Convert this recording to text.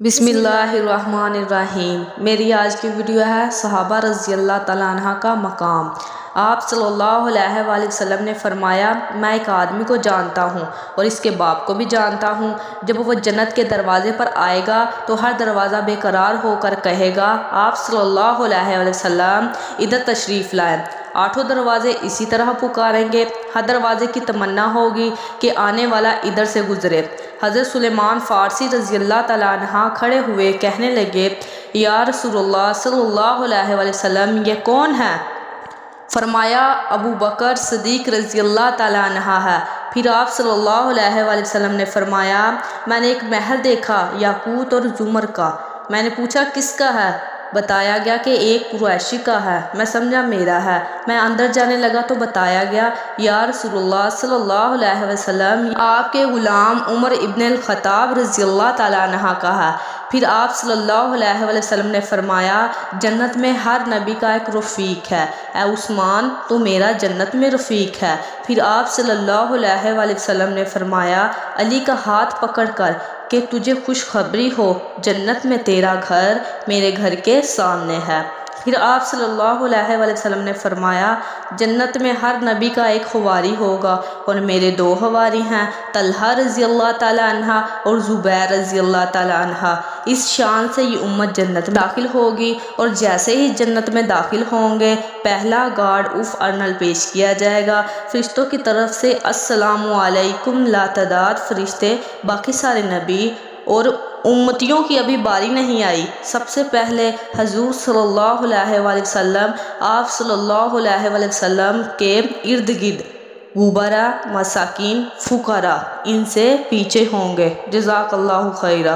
بسم اللہ الرحمن الرحیم۔ میری آج کی ویڈیو ہے صحابہ رضی اللہ تعالیٰ عنہ کا مقام۔ آپ صلی اللہ علیہ وآلہ وسلم نے فرمایا، میں ایک آدمی کو جانتا ہوں اور اس کے باپ کو بھی جانتا ہوں، جب وہ جنت کے دروازے پر آئے گا تو ہر دروازہ بے قرار ہو کر کہے گا، آپ صلی اللہ علیہ وآلہ وسلم ادھر تشریف لائیں۔ 8 دروازے اسی طرح پکاریں گے، ہر دروازے کی تمنا ہوگی کہ آنے والا ادھر سے گزرے۔ حضرت سلیمان فارسی رضی اللہ تعالیٰ عنہ کھڑے ہوئے کہنے لگے، یا رسول اللہ صلی اللہ علیہ وآلہ وسلم یہ کون ہے؟ فرمایا، ابو بکر صدیق رضی اللہ تعالیٰ عنہ ہے۔ پھر آپ صلی اللہ علیہ وآلہ وسلم نے فرمایا، میں نے ایک محل دیکھا یاقوت اور زمر کا۔ میں نے پوچھا کس کا ہے؟ بتایا گیا کہ ایک قریشی کا ہے۔ میں سمجھا میرا ہے۔ میں اندر جانے لگا تو بتایا گیا، یا رسول اللہ صلی اللہ علیہ وسلم آپ کے غلام عمر ابن الخطاب رضی اللہ تعالیٰ عنہ کا ہے۔ پھر آپ صلی اللہ علیہ وآلہ وسلم نے فرمایا، جنت میں ہر نبی کا ایک رفیق ہے، اے عثمان تو میرا جنت میں رفیق ہے۔ پھر آپ صلی اللہ علیہ وآلہ وسلم نے فرمایا، علی کا ہاتھ پکڑ کر کہ تجھے خوشخبری ہو، جنت میں تیرا گھر میرے گھر کے سامنے ہے۔ پھر آپ صلی اللہ علیہ وآلہ وسلم نے فرمایا، جنت میں ہر نبی کا ایک حواری ہوگا اور میرے 2 حواری ہیں، طلحہ رضی اللہ تعالیٰ عنہ اور زبیر رضی اللہ تعالیٰ عنہ۔ اس شان سے یہ امت جنت میں داخل ہوگی، اور جیسے ہی جنت میں داخل ہوں گے پہلا گارڈ آف آنر پیش کیا جائے گا فرشتوں کی طرف سے، السلام علیکم، لا تعداد فرشتے، باقی سارے نبی اور امتیوں کی ابھی باری نہیں آئی۔ سب سے پہلے حضور صلی اللہ علیہ وآلہ وسلم، آپ صلی اللہ علیہ وآلہ وسلم کے ارد گرد غبرا، مساکین، فقراء ان سے پیچھے ہوں گے۔ جزاک اللہ خیرہ۔